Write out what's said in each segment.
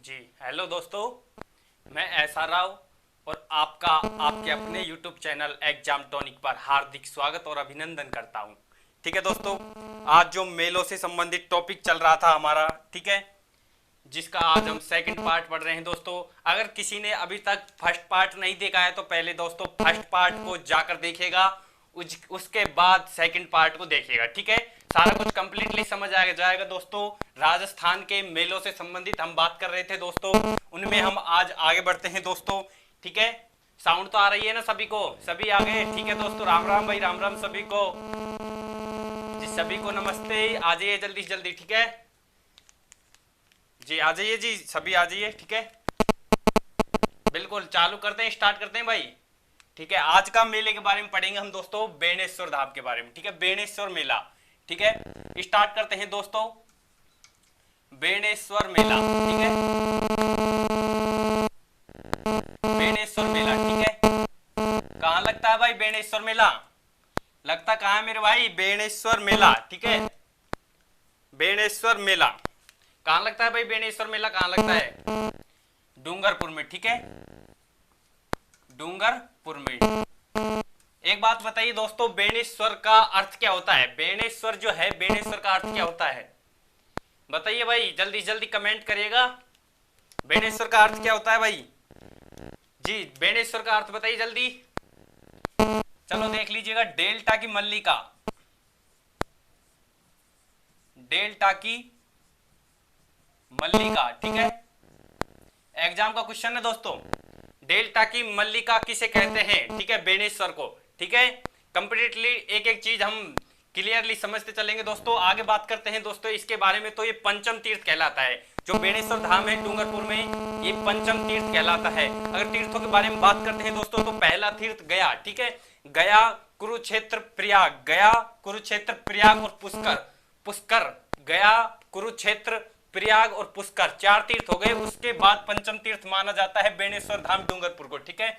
जी hello दोस्तों, मैं ऐसा राव और आपका आपके अपने YouTube चैनल एग्जाम टॉनिक पर हार्दिक स्वागत और अभिनंदन करता हूं। ठीक है दोस्तों, आज जो मेलों से संबंधित टॉपिक चल रहा था हमारा, ठीक है, जिसका आज हम सेकंड पार्ट पढ़ रहे हैं दोस्तों। अगर किसी ने अभी तक फर्स्ट पार्ट नहीं देखा है तो पहले दोस्तों फर्स्ट पार्ट को जाकर देखेगा, उसके बाद सेकंड पार्ट को देखिएगा। ठीक है, सारा कुछ कंप्लीटली समझ आ जाएगा दोस्तों। राजस्थान के मेलों से संबंधित हम बात कर रहे थे दोस्तों, उनमें हम आज आगे बढ़ते हैं दोस्तों। ठीक है, साउंड तो आ रही है ना सभी को? सभी आ गए? ठीक है दोस्तों, राम राम भाई, राम राम सभी को जी, सभी को नमस्ते। आ जाइए जल्दी से जल्दी। ठीक है जी, आ जाइए जी, सभी आ जाइए। ठीक है, बिल्कुल चालू करते हैं, स्टार्ट करते हैं भाई। ठीक है, आज का मेले के बारे में पढ़ेंगे हम दोस्तों, बेणेश्वर धाम के बारे में। ठीक है, बेणेश्वर मेला। ठीक है, स्टार्ट करते हैं दोस्तों, बेणेश्वर मेला। ठीक है, बेणेश्वर मेला। ठीक है, कहां लगता है भाई बेणेश्वर मेला? लगता कहां है मेरे भाई? बेणेश्वर मेला। ठीक है, बेणेश्वर मेला कहां लगता है भाई? बेणेश्वर मेला कहां लगता है? डूंगरपुर में। ठीक है, डूंगरपुर में। एक बात बताइए दोस्तों, बेणेश्वर का अर्थ क्या होता है? बेणेश्वर जो है, बेणेश्वर का अर्थ क्या होता है? बताइए भाई, जल्दी जल्दी कमेंट करिएगा। बेणेश्वर का अर्थ क्या होता है भाई? जी, बेणेश्वर का अर्थ बताइए जल्दी। चलो देख लीजिएगा, डेल्टा की मल्लिका। डेल्टा की मल्लिका। ठीक है, एग्जाम का क्वेश्चन है दोस्तों, डेल्टा की मल्लिका किसे कहते हैं? ठीक है, बेणेश्वर को। ठीक है, कंप्लीटली एक एक चीज हम क्लियरली समझते चलेंगे दोस्तों। आगे बात करते हैं दोस्तों इसके बारे में। तो ये पंचम तीर्थ कहलाता है, जो बेणेश्वर धाम है डूंगरपुर में, ये पंचम तीर्थ कहलाता है। अगर तीर्थों के बारे में बात करते हैं दोस्तों, तो पहला तीर्थ गया। ठीक है, गया, कुरुक्षेत्र, प्रयाग। गया, कुरुक्षेत्र, प्रयाग और पुष्कर। पुष्कर, गया, कुरुक्षेत्र, प्रयाग और पुष्कर, चार तीर्थ हो गए। उसके बाद पंचम तीर्थ माना जाता है बेणेश्वर धाम डूंगरपुर को। ठीक है,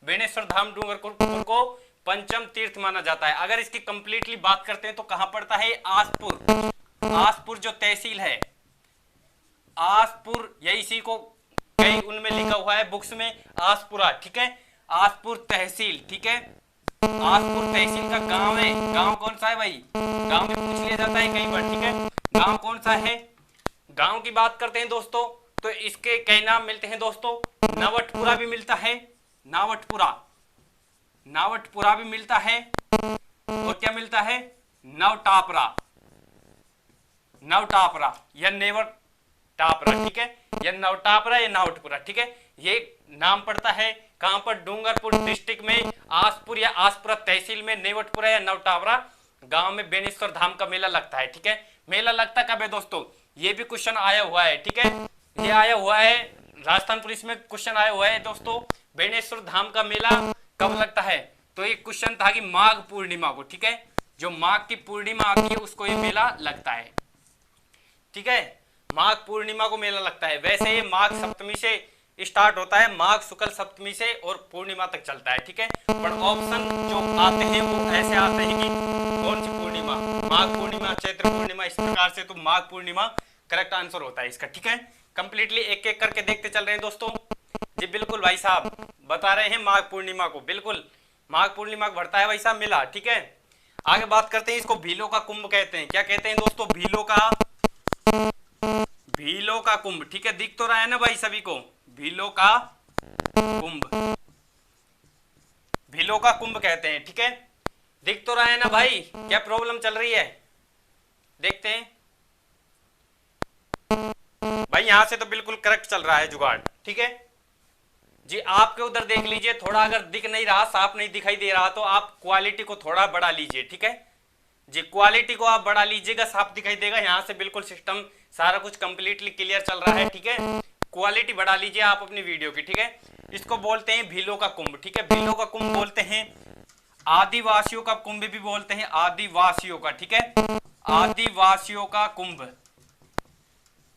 बेणेश्वर धाम डूंगरपुर को पंचम तीर्थ माना जाता है। अगर इसकी कंप्लीटली बात करते हैं तो कहां पड़ता है? आसपुर। आसपुर जो तहसील है, आसपुर, यही इसी को कई उनमें लिखा हुआ है बुक्स में, आसपुरा। ठीक है, आसपुर तहसील। ठीक है, आसपुर तहसील का गांव है। गांव कौन सा है भाई? गांव में पूछ लिया जाता है कई बार। ठीक है, गांव कौन सा है? गांव की बात करते हैं दोस्तों तो इसके कई नाम मिलते हैं दोस्तों। नवटपुरा भी मिलता है, नावटपुरा, नावटपुरा भी मिलता है। और क्या मिलता है? नवटापरा, नवटापरा या नेवर टापरा। ठीक है, या नवटापरा या नावटपुरा। ठीक है, ये नाम पड़ता है कहां पर? डूंगरपुर डिस्ट्रिक्ट में, आसपुर या आसपुरा तहसील में, नेवटपुरा या नवटापरा गांव में बेणेश्वर धाम का मेला लगता है। ठीक है, मेला लगता कब है दोस्तों? ये भी क्वेश्चन आया हुआ है। ठीक है, ये आया हुआ है, राजस्थान पुलिस में क्वेश्चन आया हुआ है दोस्तों, बेणेश्वर धाम का मेला कब लगता है? तो ये क्वेश्चन था कि माघ पूर्णिमा को। ठीक है, जो माघ की पूर्णिमा आती है उसको ये मेला लगता है। ठीक है, माघ पूर्णिमा को मेला लगता है। वैसे ये माघ सप्तमी से स्टार्ट होता है, माघ शुक्ल सप्तमी से और पूर्णिमा तक चलता है। ठीक है, पर ऑप्शन जो आते हैं वो ऐसे आते हैं कि कौन सी पूर्णिमा, माघ पूर्णिमा, चैत्र पूर्णिमा, इस प्रकार से। तो माघ पूर्णिमा करेक्ट आंसर होता है इसका। ठीक है, कंप्लीटली एक एक करके देखते चल रहे हैं दोस्तों। जी बिल्कुल भाई साहब बता रहे हैं माघ पूर्णिमा को, बिल्कुल माघ पूर्णिमा को भरता है भाई साहब मेला। ठीक है, आगे बात करते हैं, इसको भीलों का कुंभ कहते हैं। क्या कहते हैं दोस्तों? भीलों का, भीलों का कुंभ। ठीक है, दिख तो रहा है ना भाई सभी को? भीलों का कुंभ, भीलों का कुंभ कहते हैं। ठीक है, दिख तो रहा है ना भाई? क्या प्रॉब्लम चल रही है? देखते हैं भाई, यहां से तो बिल्कुल करेक्ट चल रहा है जुगाड़। ठीक है जी, आपके उधर देख लीजिए, थोड़ा अगर दिख नहीं रहा, साफ नहीं दिखाई दे रहा, तो आप क्वालिटी को थोड़ा बढ़ा लीजिए। ठीक है जी, क्वालिटी को आप बढ़ा लीजिएगा, साफ दिखाई देगा। यहां से बिल्कुल सिस्टम सारा कुछ कंप्लीटली क्लियर चल रहा है। ठीक है, क्वालिटी बढ़ा लीजिए आप अपनी वीडियो की। ठीक है, इसको बोलते हैं भीलों का कुंभ। ठीक है, भीलों का कुंभ बोलते हैं, आदिवासियों का कुंभ भी बोलते हैं, आदिवासियों का। ठीक है, आदिवासियों का कुंभ,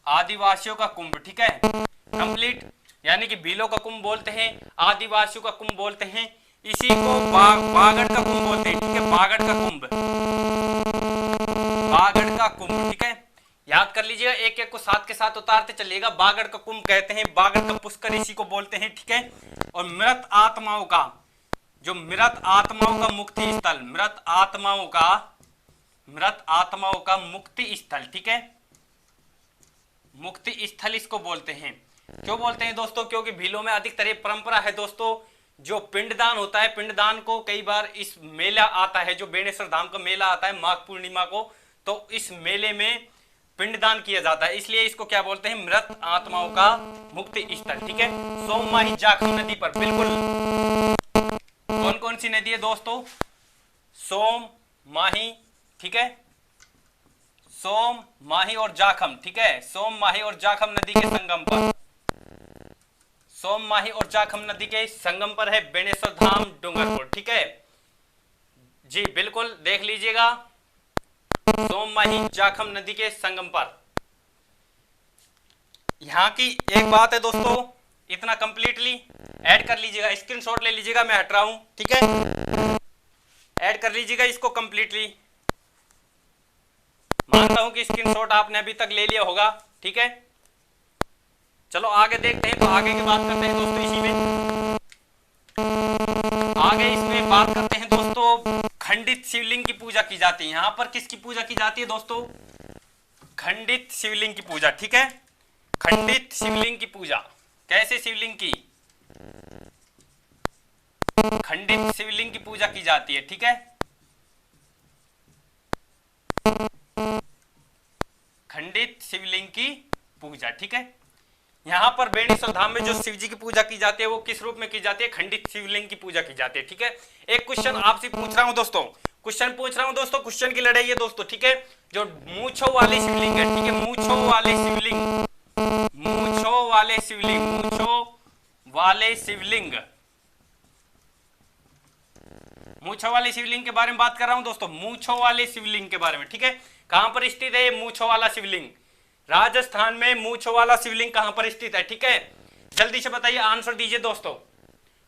आदिवासियों का कुंभ। ठीक है, कंप्लीट, यानी कि भीलों का कुंभ बोलते हैं, आदिवासियों का कुंभ बोलते हैं, इसी को बागड़ का कुंभ बोलते हैं। ठीक है, बागड़ का कुंभ, बागड़ का कुंभ। ठीक है, याद कर लीजिएगा, एक एक को साथ के साथ उतारते चलिएगा। बागड़ का कुंभ कहते हैं, बागड़ का पुष्कर इसी को बोलते हैं, ठीक है। और मृत आत्माओं का, जो मृत आत्माओं का मुक्ति स्थल, मृत आत्माओं का मुक्ति स्थल, ठीक है, मुक्ति स्थल इसको बोलते हैं। क्यों बोलते हैं दोस्तों? क्योंकि भीलों में अधिकतर परंपरा है दोस्तों, जो पिंडदान होता है, पिंडदान को कई बार इस मेला आता है, जो बेणेश्वर धाम का मेला आता है माघ पूर्णिमा को, तो इस मेले में पिंडदान किया जाता है, इसलिए इसको क्या बोलते हैं? मृत आत्माओं का मुक्ति स्थल, ठीक है। सोम माही जाखम नदी पर, बिल्कुल, कौन कौन सी नदी है दोस्तों? सोम, माही, ठीक है, सोम, माही और जाखम, ठीक है। सोम, माही और जाखम नदी के संगम पर, सोम, माही और जाखम नदी के संगम पर है बेणेश्वर धाम डूंगरपुर, ठीक है जी, बिल्कुल देख लीजिएगा, सोम, माही, जाखम नदी के संगम पर। यहां की एक बात है दोस्तों, इतना कंप्लीटली ऐड कर लीजिएगा, स्क्रीनशॉट ले लीजिएगा, मैं हट रहा हूं, ठीक है, ऐड कर लीजिएगा इसको कंप्लीटली। मानता हूं कि स्क्रीनशॉट आपने अभी तक ले लिया होगा, ठीक है। चलो आगे देखते हैं, तो आगे की बात करते हैं दोस्तों, इसी में आगे इसमें बात करते हैं दोस्तों, खंडित शिवलिंग की पूजा की जाती है। यहां पर किसकी पूजा की जाती है दोस्तों? खंडित शिवलिंग की पूजा, ठीक है, खंडित शिवलिंग की पूजा। कैसे शिवलिंग की? खंडित शिवलिंग की पूजा की जाती है, ठीक है, खंडित शिवलिंग की पूजा, ठीक है। यहां पर बेणेश्वर धाम में जो शिव जी की पूजा की जाती है वो किस रूप में की जाती है? खंडित शिवलिंग की पूजा की जाती है, ठीक है। एक क्वेश्चन आपसे पूछ रहा हूं दोस्तों, क्वेश्चन की लड़ाई है दोस्तों, ठीक है। जो मूंछों वाले शिवलिंग है, ठीक है, मूंछों वाले शिवलिंग, मूंछों वाले शिवलिंग, मूंछों वाले शिवलिंग, मूंछों वाले शिवलिंग के बारे में बात कर रहा हूं दोस्तों, मूंछों वाले शिवलिंग के बारे में, ठीक है। कहां पर स्थित है ये मूंछों वाला शिवलिंग? राजस्थान में मूंछों वाला शिवलिंग कहां पर स्थित है, ठीक है। जल्दी से बताइए, आंसर दीजिए दोस्तों।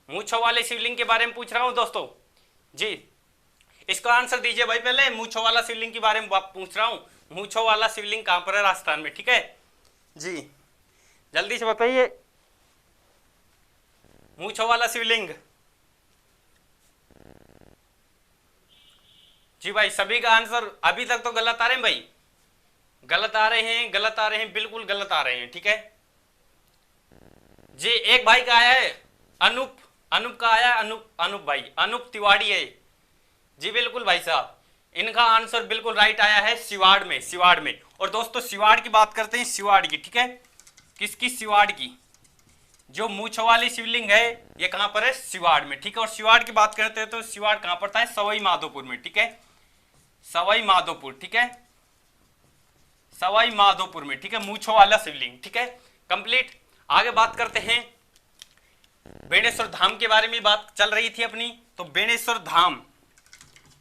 मूंछों वाले शिवलिंग के बारे में पूछ रहा हूं दोस्तों जी, इसका आंसर दीजिए भाई। पहले मूंछों वाला शिवलिंग के बारे में पूछ रहा हूं, मूंछों वाला शिवलिंग कहां पर है? राजस्थान में, ठीक है जी, जल्दी से बताइए, मूंछों वाला शिवलिंग। जी भाई, सभी का आंसर अभी तक तो गलत आ रहे हैं भाई, गलत आ रहे हैं, गलत आ रहे हैं, बिल्कुल गलत आ रहे हैं, ठीक है जी। एक भाई का आया है अनूप, अनूप का आया, अनूप भाई, अनूप तिवारी है जी, बिल्कुल भाई साहब, इनका आंसर बिल्कुल राइट आया है, सिवाड़ में, सिवाड़ में। और दोस्तों सिवाड़ की बात करते हैं, सिवाड़ की, ठीक है, किसकी? सिवाड़ की। जो मूंछों वाली शिवलिंग है ये कहां पर है? सिवाड़ में, ठीक है। और सिवाड़ की बात करते हैं तो सिवाड़ कहां पड़ता है? सवाई माधोपुर में, ठीक है, सवाई माधोपुर, ठीक है, सवाई माधोपुर में, ठीक है, मूंछों वाला शिवलिंग, ठीक है, कंप्लीट। आगे बात करते हैं, बेणेश्वर धाम के बारे में बात चल रही थी अपनी, तो बेणेश्वर धाम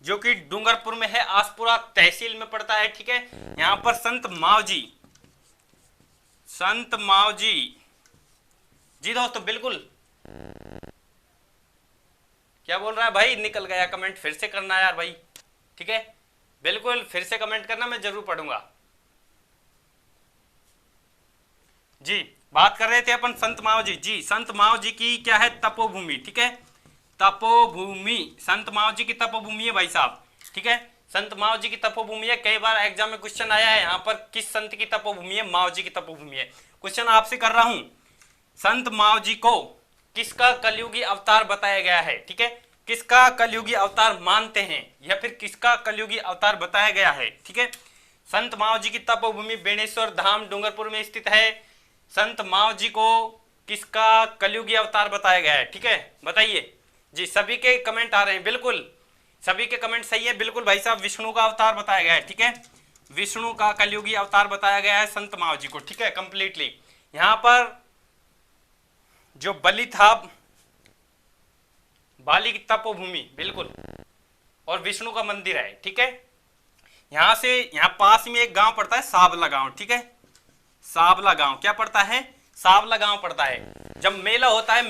जो कि डूंगरपुर में है, आसपुरा तहसील में पड़ता है, ठीक है। यहां पर संत मावजी, संत मावजी जी दोस्तों, बिल्कुल, क्या बोल रहा है भाई? निकल गया कमेंट, फिर से करना यार भाई, ठीक है, बिल्कुल फिर से कमेंट करना, मैं जरूर पढ़ूंगा जी। बात कर रहे थे अपन संत मावजी जी, संत मावजी की क्या है? तपोभूमि, ठीक है, तपोभूमि, संत मावजी की तपोभूमि है भाई साहब, ठीक है, संत मावजी की तपोभूमि है। कई बार एग्जाम में क्वेश्चन आया है यहाँ पर, किस संत की तपोभूमि है? मावजी की तपोभूमि है। क्वेश्चन आपसे कर रहा हूं, संत मावजी को किसका कलयुगी अवतार बताया गया है, ठीक है, किसका कलयुगी अवतार मानते हैं, या फिर किसका कलयुगी अवतार बताया गया है, ठीक है। संत मावजी की तपोभूमि बेणेश्वर धाम डूंगरपुर में स्थित है। संत मावजी को किसका कलयुगी अवतार बताया गया है, ठीक है, बताइए जी। सभी के कमेंट आ रहे हैं, बिल्कुल सभी के कमेंट सही है, बिल्कुल भाई साहब, विष्णु का अवतार बताया गया है, ठीक है, विष्णु का कलयुगी अवतार बताया गया है संत मावजी को, ठीक है, कंप्लीटली। यहां पर जो बलि था, बाली की तपोभूमि, बिल्कुल, और विष्णु का मंदिर है, ठीक है। यहां से यहां पास में एक गांव पड़ता है, सावला गांव, ठीक है, सावला गांव क्या पड़ता है? सावला गांव पड़ता है। जब मेला होता है,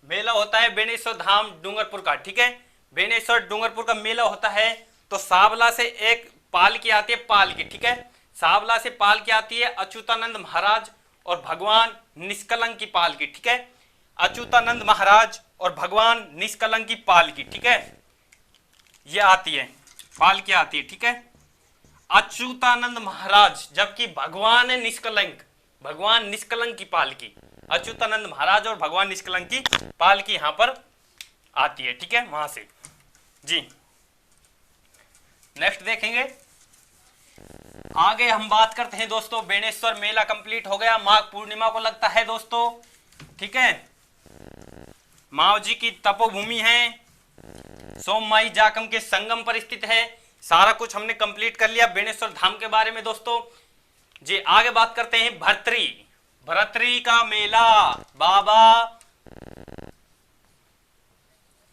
मेला होता है बेणेश्वर धाम डूंगरपुर का, ठीक है, बेणेश्वर डूंगरपुर का मेला होता है, तो सावला से एक पालकी आती है, पालकी, ठीक है, सांवला से पालकी आती है अच्युतानंद महाराज और भगवान निष्कलंक की पालकी, ठीक है। अच्युतानंद महाराज और भगवान निष्कलंक की पालकी, ठीक है, ये आती है, पालकी आती है, ठीक है। अच्युतानंद महाराज, जबकि भगवान है निष्कलंक, भगवान निष्कलंक की पालकी, अच्युतानंद महाराज और भगवान निष्कलंक की पालकी यहां पर आती है, ठीक है, वहां से जी। नेक्स्ट देखेंगे, आगे हम बात करते हैं दोस्तों, बेणेश्वर मेला कंप्लीट हो गया, माघ पूर्णिमा को लगता है दोस्तों, ठीक है। माँ जी की तपोभूमि है, सोममाई जाकम के संगम पर स्थित है। सारा कुछ हमने कंप्लीट कर लिया बेणेश्वर धाम के बारे में दोस्तों जी। आगे बात करते हैं भर्तरी, भर्तरी का मेला, बाबा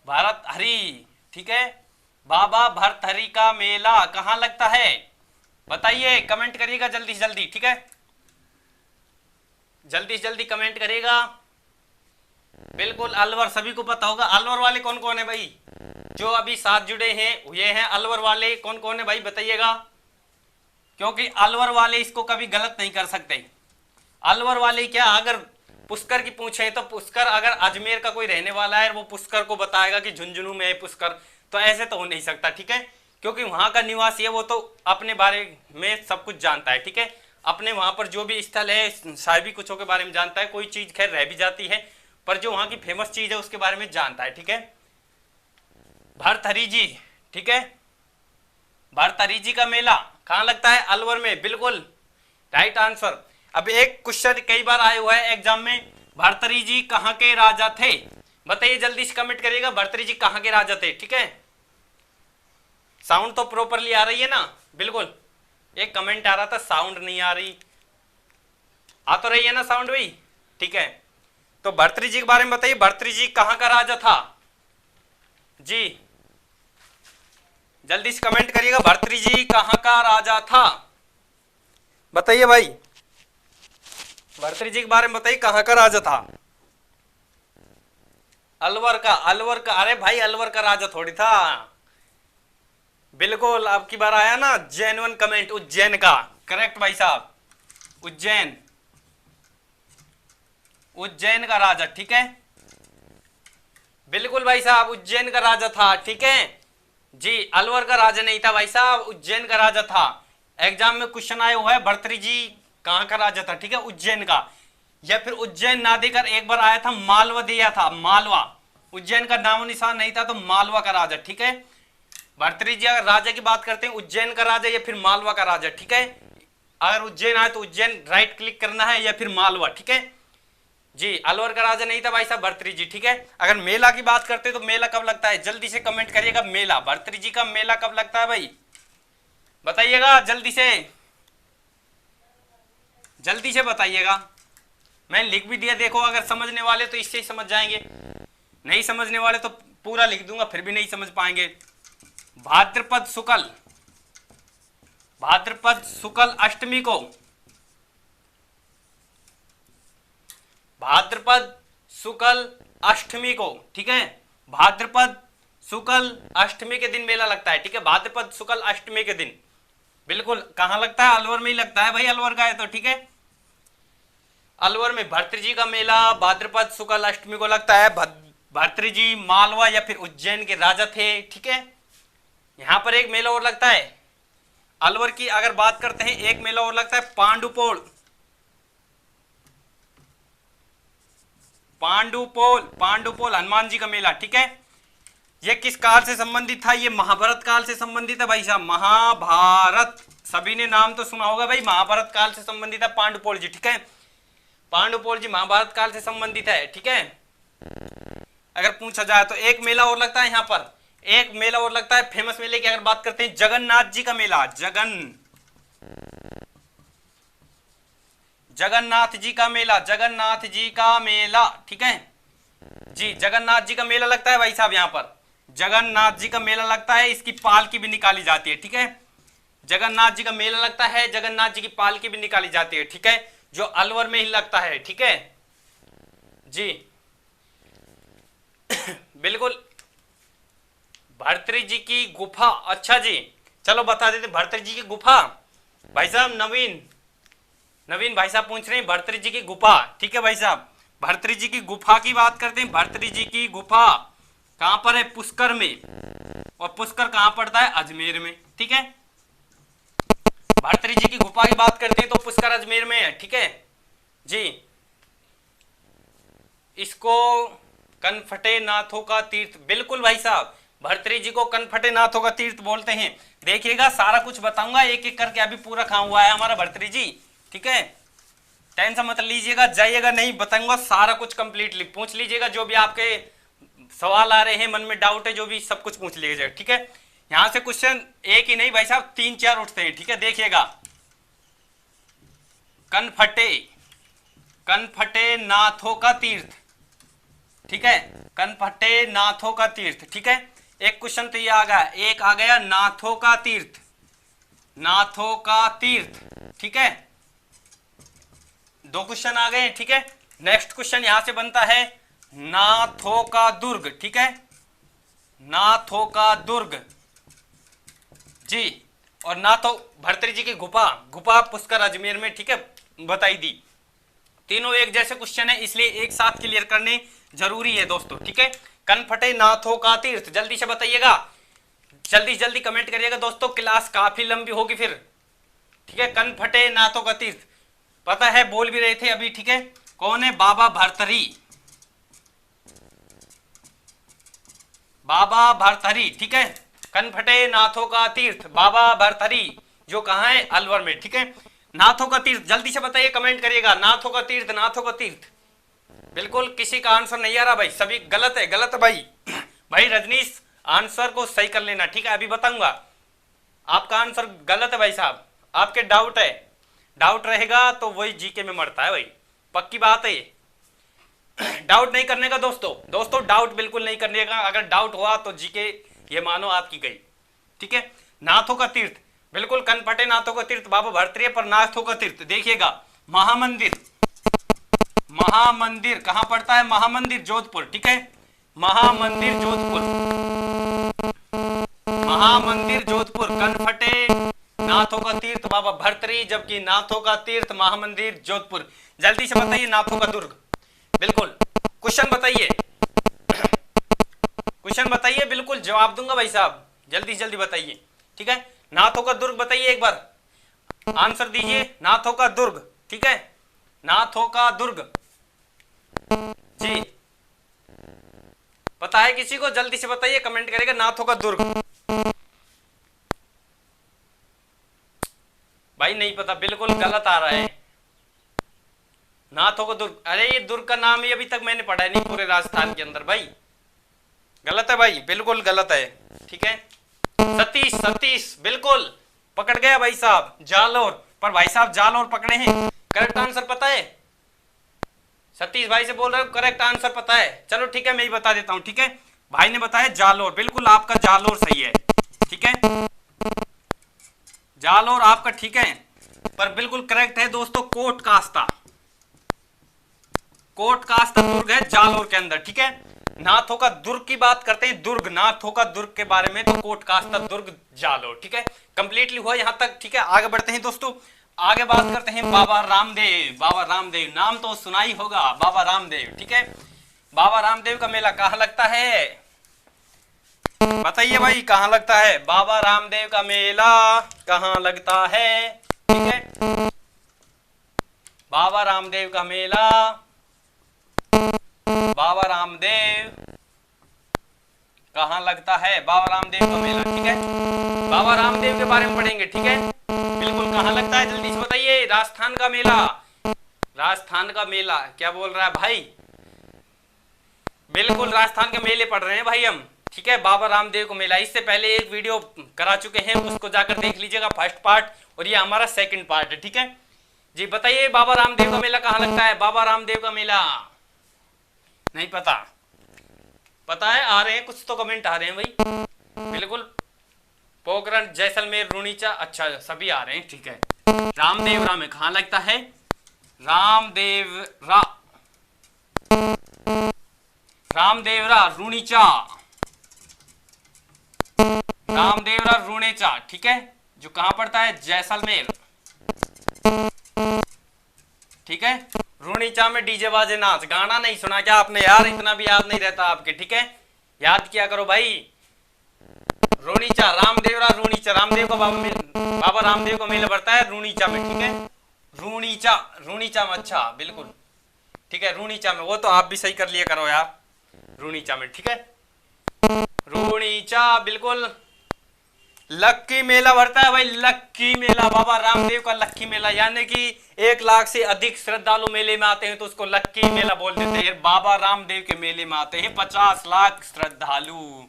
भर्तहरि, ठीक है, बाबा भर्तहरि का मेला कहां लगता है बताइए, कमेंट करिएगा जल्दी से जल्दी, ठीक है, जल्दी से जल्दी कमेंट करिएगा। बिल्कुल अलवर सभी को पता होगा। अलवर वाले कौन कौन है भाई जो अभी साथ जुड़े हैं, ये हैं अलवर वाले, कौन कौन है भाई बताइएगा, क्योंकि अलवर वाले इसको कभी गलत नहीं कर सकते। अलवर वाले क्या, अगर पुष्कर की पूछे तो पुष्कर, अगर अजमेर का कोई रहने वाला है वो पुष्कर को बताएगा कि झुंझुनू में है पुष्कर, तो ऐसे तो हो नहीं सकता, ठीक है, क्योंकि वहां का निवासी है, वो तो अपने बारे में सब कुछ जानता है, ठीक है, अपने वहां पर जो भी स्थल है साहिबी कुछों के बारे में जानता है, कोई चीज खैर रह भी जाती है पर जो वहां की फेमस चीज है उसके बारे में जानता है, ठीक है। भर्तहरि जी, ठीक है, भर्तहरि जी का मेला कहां लगता है, अलवर में, बिल्कुल राइट आंसर। अब एक क्वेश्चन कई बार आया हुआ है एग्जाम में, भर्तहरि जी कहां के राजा थे, बताइए जल्दी से कमेंट करिएगा, भर्तहरि जी कहां के राजा थे, ठीक है। साउंड तो प्रॉपरली आ रही है ना, बिल्कुल, एक कमेंट आ रहा था साउंड नहीं आ रही, आ तो रही है ना साउंड भाई, ठीक है। तो भर्तहरि जी के बारे में बताइए, भर्तहरि जी कहां का राजा था जी, जल्दी से कमेंट करिएगा, भर्तहरि जी कहां का राजा था बताइए भाई, भर्तहरि जी के बारे में बताइए कहां का राजा था। अलवर का, अलवर का, अरे भाई अलवर का राजा थोड़ी था, बिल्कुल अब की बार आया ना जेन्युइन कमेंट, उज्जैन का, करेक्ट भाई साहब, उज्जैन, उज्जैन का राजा, ठीक है, बिल्कुल भाई साहब उज्जैन का राजा था, ठीक है जी, अलवर का राजा नहीं था भाई साहब, उज्जैन का राजा था। एग्जाम में क्वेश्चन आया हुआ है भर्तहरि जी कहां का राजा था, ठीक है, उज्जैन का, या फिर उज्जैन ना देकर एक बार आया था मालवा दिया था, मालवा, उज्जैन का नामो निशान नहीं था तो मालवा का राजा, ठीक है। भर्तहरि जी अगर राजा की बात करते हैं उज्जैन का राजा या फिर मालवा का राजा, ठीक है, अगर उज्जैन आए तो उज्जैन राइट क्लिक करना है या फिर मालवा, ठीक है जी। अलवर का राजा नहीं था भाई साहब भर्तहरि जी, ठीक है। अगर मेला की बात करते तो मेला कब लगता है, जल्दी से कमेंट करिएगा, मेला, भर्तहरि जी का मेला कब लगता है भाई बताइएगा, जल्दी से, जल्दी से बताइएगा। मैंने लिख भी दिया, देखो अगर समझने वाले तो इससे ही समझ जाएंगे, नहीं समझने वाले तो पूरा लिख दूंगा फिर भी नहीं समझ पाएंगे। भाद्रपद शुक्ल, भाद्रपद शुक्ल अष्टमी को, भाद्रपद शुक्ल अष्टमी को, ठीक है, भाद्रपद शुक्ल अष्टमी के दिन मेला लगता है, ठीक है, भाद्रपद शुक्ल अष्टमी के दिन, बिल्कुल कहां लगता है, अलवर में ही लगता है भाई, अलवर का है तो, ठीक है, अलवर में भर्तहरि जी का मेला भाद्रपद शुक्ल अष्टमी को लगता है। भर्तहरि जी मालवा या फिर उज्जैन के राजा थे, ठीक है। यहां पर एक मेला और लगता है अलवर की अगर बात करते हैं, एक मेला और लगता है पांडुपोल, पांडुपोल, पांडुपोल हनुमान जी का मेला, ठीक है। यह किस काल से संबंधित था, यह महाभारत काल से संबंधित है भाई साहब, महाभारत, सभी ने नाम तो सुना होगा भाई, महाभारत काल से संबंधित है पांडुपोल जी, ठीक है, पांडुपोल जी महाभारत काल से संबंधित है, ठीक है। अगर पूछा जाए तो एक मेला और लगता है, यहां पर एक मेला और लगता है फेमस मेले की अगर बात करते हैं, जगन्नाथ जी का मेला, जगन्नाथ जी का मेला, जगन्नाथ जी का मेला, ठीक है जी, जगन्नाथ जी का मेला लगता है भाई साहब, यहां पर जगन्नाथ जी का मेला लगता है, इसकी पालकी भी निकाली जाती है, ठीक है, जगन्नाथ जी का मेला लगता है, जगन्नाथ जी की पालकी भी निकाली जाती है, ठीक है, जो अलवर में ही लगता है, ठीक है जी बिल्कुल। भर्तहरि जी की गुफा, अच्छा जी चलो बता देते, भर्तहरि जी की गुफा भाई साहब नवीन भाई साहब पूछ रहे हैं भर्तृ जी की गुफा। ठीक है भाई साहब, भर्तृ जी की गुफा की बात करते हैं। भर्तृ जी की गुफा कहां पर है? पुष्कर में। और पुष्कर कहां पड़ता है? अजमेर में। ठीक है, भर्तृ जी की गुफा की बात करते हैं तो पुष्कर अजमेर में है। ठीक है जी। इसको कनफटे नाथों का तीर्थ, बिल्कुल भाई साहब, भर्तृ जी को कनफटे नाथों का तीर्थ बोलते हैं। देखिएगा सारा कुछ बताऊंगा एक एक करके, अभी पूरा कहां हुआ है हमारा भर्तृ जी। ठीक है, टेंशन मत लीजिएगा, जाइएगा नहीं, बताऊंगा सारा कुछ कंप्लीटली। पूछ लीजिएगा जो भी आपके सवाल आ रहे हैं, मन में डाउट है, जो भी सब कुछ पूछ लीजिएगा। ठीक है, यहां से क्वेश्चन एक ही नहीं भाई साहब, 3-4 उठते हैं। ठीक है, देखिएगा, कनफटे नाथों का तीर्थ। ठीक है, कनफटे नाथों का तीर्थ। ठीक है, एक क्वेश्चन तो ये आ गया, एक आ गया नाथों का तीर्थ, नाथों का तीर्थ। ठीक है, 2 क्वेश्चन आ गए। ठीक है, नेक्स्ट क्वेश्चन यहां से बनता है नाथों का दुर्ग। ठीक है, नाथों का दुर्ग जी। और नाथों भर्तृ जी की गुफा पुष्कर अजमेर में। ठीक है, बताई दी। तीनों एक जैसे क्वेश्चन है, इसलिए एक साथ क्लियर करने जरूरी है दोस्तों। ठीक है, कनफटे नाथों का तीर्थ, जल्दी से बताइएगा, जल्दी कमेंट करिएगा दोस्तों, क्लास काफी लंबी होगी फिर। ठीक है, कनफटे नाथों का तीर्थ पता है, बोल भी रहे थे अभी। ठीक है, कौन है? बाबा भर्तृ, बाबा भर्तृ। ठीक है, कनफटे नाथों का तीर्थ बाबा भर्तृ, जो कहां है? अलवर में। ठीक है, नाथों का तीर्थ, जल्दी से बताइए, कमेंट करिएगा, नाथों का तीर्थ, नाथों का तीर्थ। बिल्कुल किसी का आंसर नहीं आ रहा भाई, सभी गलत है, गलत भाई। भाई रजनीश आंसर को सही कर लेना। ठीक है, अभी बताऊंगा, आपका आंसर गलत है भाई साहब, आपके डाउट है, डाउट रहेगा तो वही जीके में मरता है भाई, पक्की बात है। डाउट नहीं करने का दोस्तों डाउट बिल्कुल नहीं करने का, अगर डाउट हुआ तो जीके ये मानो आपकी गई। ठीक है, नाथों का तीर्थ, बिल्कुल कनफटे नाथों का तीर्थ बाबा भर्तृ पर नाथों का तीर्थ। देखिएगा, महामंदिर कहां पड़ता है? महामंदिर जोधपुर। ठीक है, महामंदिर जोधपुर, कनफटे नाथों का तीर्थ बाबा भर्तृ, जबकि नाथों का तीर्थ महामंदिर जोधपुर। जल्दी से बताइए, नाथों का दुर्ग, बिल्कुल क्वेश्चन बताइए, क्वेश्चन बताइए, बिल्कुल जवाब दूंगा भाई साहब, जल्दी बताइए। ठीक है, नाथों का दुर्ग बताइए, एक बार आंसर दीजिए, नाथों का दुर्ग। ठीक है, नाथों का दुर्ग जी, पता है किसी को? जल्दी से बताइए, कमेंट करेगा, नाथों का दुर्ग। भाई नहीं पता, बिल्कुल गलत आ रहा है, नाथों का दुर्ग। अरे ये दुर्ग का नाम ही अभी तक मैंने पढ़ा नहीं पूरे राजस्थान के अंदर भाई, गलत है भाई, बिल्कुल गलत है। ठीक है, सतीश बिल्कुल पकड़ गया भाई साहब, जालौर, पर भाई साहब जालौर पकड़े हैं, करेक्ट आंसर पता है? सतीश भाई से बोल रहे हो करेक्ट आंसर पता है? चलो ठीक है, मैं ही बता देता हूं। ठीक है, भाई ने बताया जालौर, बिल्कुल आपका जालौर सही है। ठीक है, जालौर आपका ठीक है, पर बिल्कुल करेक्ट है दोस्तों कोट कास्ता दुर्ग है जालौर के अंदर। ठीक है, नाथों का दुर्ग की बात करते हैं, दुर्ग, नाथों का दुर्ग के बारे में, तो कोट कास्ता दुर्ग जालौर। ठीक है, कंप्लीटली हुआ यहां तक। ठीक है, आगे बढ़ते हैं दोस्तों, आगे बात करते हैं बाबा रामदेव, नाम तो सुना ही होगा, बाबा रामदेव। ठीक है, बाबा रामदेव का मेला कहां लगता है? बताइए भाई, कहां लगता है? बाबा रामदेव का मेला कहां लगता है? ठीक है, बाबा रामदेव का मेला, बाबा रामदेव कहां लगता है? बाबा रामदेव का मेला। ठीक है, बाबा रामदेव के बारे में पढ़ेंगे। ठीक है, बिल्कुल कहां लगता है, जल्दी से बताइए। राजस्थान का मेला, राजस्थान का मेला, क्या बोल रहा है भाई? बिल्कुल राजस्थान के मेले पढ़ रहे हैं भाई हम। ठीक है, बाबा रामदेव को मेला, इससे पहले एक वीडियो करा चुके हैं, उसको जाकर देख लीजिएगा, फर्स्ट पार्ट, और ये हमारा सेकंड पार्ट है। ठीक है जी, बताइए बाबा रामदेव का मेला कहां लगता है? बाबा रामदेव का मेला नहीं पता? पता है, आ रहे हैं कुछ तो कमेंट आ रहे हैं भाई, बिल्कुल पोखरण, जैसलमेर, रुणीचा, अच्छा सभी आ रहे हैं। ठीक है, रामदेवरा में कहां लगता है? रामदेवरा रुणीचा, रामदेवरा रुणेचा। ठीक है, जो कहां पड़ता है? जैसलमेर। ठीक है। रूणीचा में डीजे बाजे नाच, गाना नहीं सुना क्या आपने यार? इतना भी याद नहीं रहता आपके, ठीक है, याद किया करो भाई। रूणीचा रूणीचा रामदेव का बाबा रामदेव का मेला बढ़ता है रूणीचा में, ठीक है। रूणीचा में, अच्छा बिल्कुल ठीक है, रूणीचा में, वो तो आप भी सही कर लिया करो यार, रूणीचा में, ठीक है। रूणीचा बिल्कुल। लक्की मेला बढ़ता है भाई, लक्की मेला, बाबा रामदेव का लक्की मेला, यानी कि 1 लाख से अधिक श्रद्धालु मेले में आते हैं तो उसको लक्की मेला बोल देते हैं। बाबा रामदेव के मेले में आते हैं 50 लाख श्रद्धालु।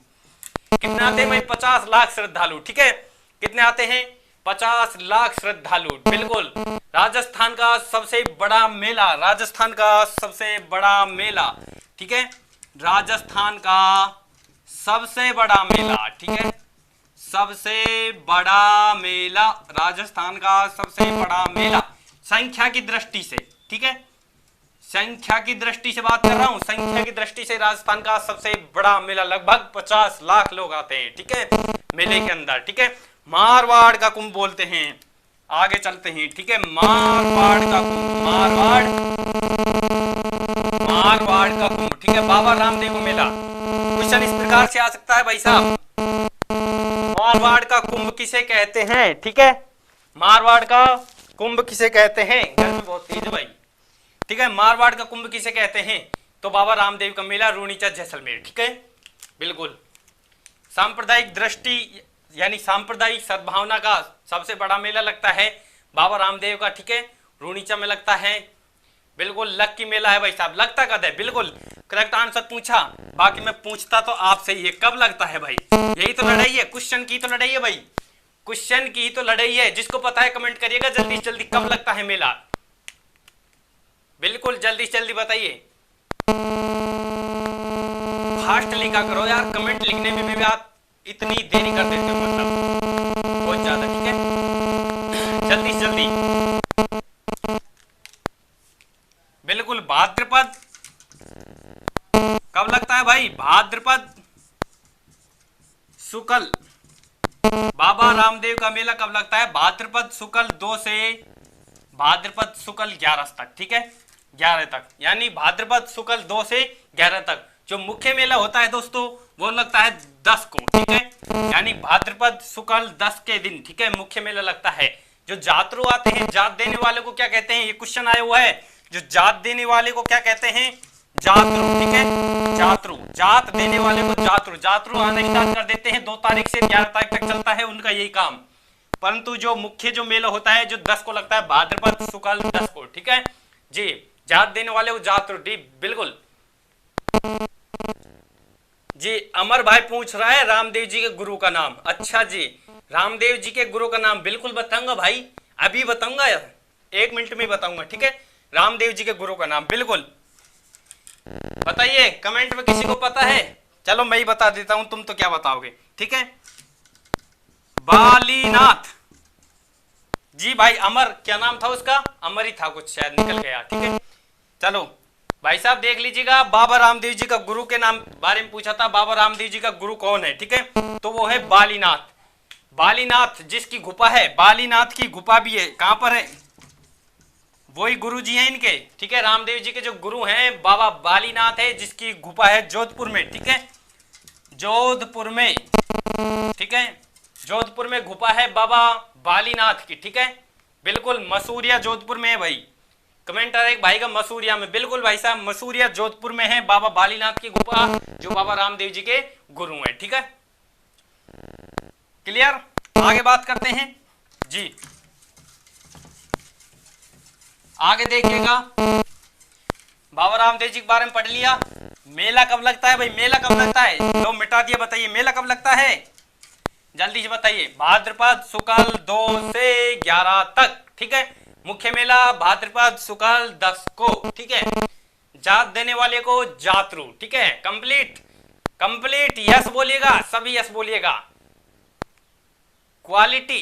कितने आते हैं भाई? 50 लाख श्रद्धालु, ठीक है। कितने आते हैं? 50 लाख श्रद्धालु, बिल्कुल। राजस्थान का सबसे बड़ा मेला, राजस्थान का सबसे बड़ा मेला, ठीक है, राजस्थान का सबसे बड़ा मेला, ठीक है, सबसे बड़ा मेला, राजस्थान का सबसे बड़ा मेला संख्या की दृष्टि से, ठीक है, संख्या की दृष्टि से बात कर रहा हूं, संख्या की दृष्टि से राजस्थान का सबसे बड़ा मेला, लगभग 50 लाख लोग आते हैं, ठीक है, मेले के अंदर, ठीक है। मारवाड़ का कुंभ बोलते हैं, आगे चलते हैं, ठीक है, मारवाड़ का कुंभ, मारवाड़ का कुंभ, ठीक है, बाबा रामदेव का मेला। क्वेश्चन इस प्रकार से आ सकता है भाई साहब, मारवाड़ का कुंभ किसे कहते हैं, ठीक है, मारवाड़ का कुंभ किसे कहते हैं? गर्मी बहुत तेज है भाई, ठीक है, मारवाड़ का कुंभ किसे कहते हैं? तो बाबा रामदेव का मेला, रूणीचा जैसलमेर, ठीक है, बिल्कुल। सांप्रदायिक दृष्टि यानी सांप्रदायिक सद्भावना का सबसे बड़ा मेला लगता है बाबा रामदेव का, ठीक है, रूणीचा में लगता है, बिल्कुल। लक्की मेला है भाई साहब, लगता कब है? बिल्कुल करेक्ट आंसर पूछा, बाकी मैं पूछता तो आपसे ही है, कब लगता है भाई? यही तो लड़ाई है, क्वेश्चन की तो लड़ाई है भाई, क्वेश्चन की तो लड़ाई है। जिसको पता है कमेंट करिएगा जल्दी से जल्दी, कब लगता है मेला, बिल्कुल जल्दी से जल्दी बताइए। फास्ट लिखा करो यार, कमेंट लिखने में भी आप इतनी देरी कर देते हो, मतलब बहुत ज्यादा, ठीक है, जल्दी से जल्दी, बिल्कुल। भाद्रपद कब लगता है भाई? भाद्रपद शुक्ल, बाबा रामदेव का मेला कब लगता है? भाद्रपद शुक्ल 2 से भाद्रपद शुक्ल 11 तक, ठीक है, 11 तक, यानी भाद्रपद शुक्ल 2 से 11 तक। जो मुख्य मेला होता है दोस्तों वो लगता है 10 को, ठीक है, यानी भाद्रपद शुक्ल 10 के दिन, ठीक है, मुख्य मेला लगता है। जो जातरू आते हैं, जात देने वाले को क्या कहते हैं? ये क्वेश्चन आया हुआ है, जो जात देने वाले को क्या कहते हैं? जातरू, ठीक है, जातरू, जात देने वाले को जातरू, जातरू आना स्टार्ट कर देते हैं 2 तारीख से 11 तारीख तक चलता है उनका यही काम। परंतु जो मुख्य जो मेला होता है जो 10 को लगता है, भाद्रपद शुक्ल 10 को, ठीक है जी, जात देने वाले को जातरू, बिल्कुल जी। अमर भाई पूछ रहा है रामदेव जी के गुरु का नाम, अच्छा जी, रामदेव जी के गुरु का नाम बिल्कुल बताऊंगा भाई, अभी बताऊंगा यार, 1 मिनट में बताऊंगा, ठीक है, रामदेव जी के गुरु का नाम, बिल्कुल बताइए कमेंट में, किसी को पता है? चलो मैं ही बता देता हूं, तुम तो क्या बताओगे, ठीक है, बालीनाथ जी भाई। अमर क्या नाम था उसका? अमर ही था कुछ, शायद निकल गया, ठीक है। चलो भाई साहब देख लीजिएगा, बाबा रामदेव जी का गुरु के नाम बारे में पूछा था, बाबा रामदेव जी का गुरु कौन है, ठीक है, तो वो है बालीनाथ। बालीनाथ जिसकी गुफा है, बालीनाथ की गुफा भी है, कहां पर है? वही गुरु जी हैं इनके, ठीक है, रामदेव जी के जो गुरु हैं बाबा बालीनाथ है, जिसकी गुफा है जोधपुर में, ठीक है, जोधपुर में, ठीक है, जोधपुर में गुफा है बाबा बालीनाथ की, ठीक है, बिल्कुल। मसूरिया जोधपुर में है भाई, कमेंट आ रहा है भाई का मसूरिया में, बिल्कुल भाई साहब, मसूरिया जोधपुर में है बाबा बालीनाथ की गुफा, जो बाबा रामदेव जी के गुरु हैं, ठीक है, क्लियर। आगे बात करते हैं जी, आगे देखिएगा, बाबा रामदेव जी के बारे में पढ़ लिया। मेला कब लगता है भाई? मेला कब लगता है? लो मिटा दिया, बताइए मेला कब लगता है, जल्दी से बताइए। भाद्रपद शुक्ल 2 से 11 तक, ठीक है, मुख्य मेला भाद्रपद शुक्ल 10 को, ठीक है, जात देने वाले को जातरू, ठीक है, कंप्लीट कंप्लीट, यस बोलिएगा, सभी यस बोलिएगा। क्वालिटी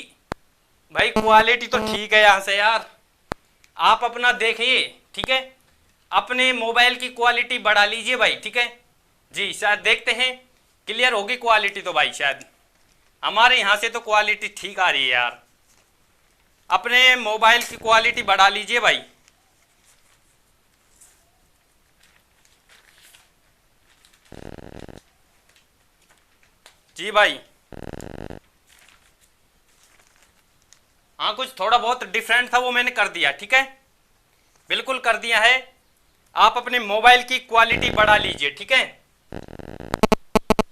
भाई, क्वालिटी तो ठीक है, यहां से यार आप अपना देखिए, ठीक है, अपने मोबाइल की क्वालिटी बढ़ा लीजिए भाई, ठीक है जी, शायद देखते हैं क्लियर होगी क्वालिटी, तो भाई शायद हमारे यहां से तो क्वालिटी ठीक आ रही है यार, अपने मोबाइल की क्वालिटी बढ़ा लीजिए भाई, जी भाई, हाँ कुछ थोड़ा बहुत डिफरेंट था वो मैंने कर दिया, ठीक है, बिल्कुल कर दिया है। आप अपने मोबाइल की क्वालिटी बढ़ा लीजिए, ठीक है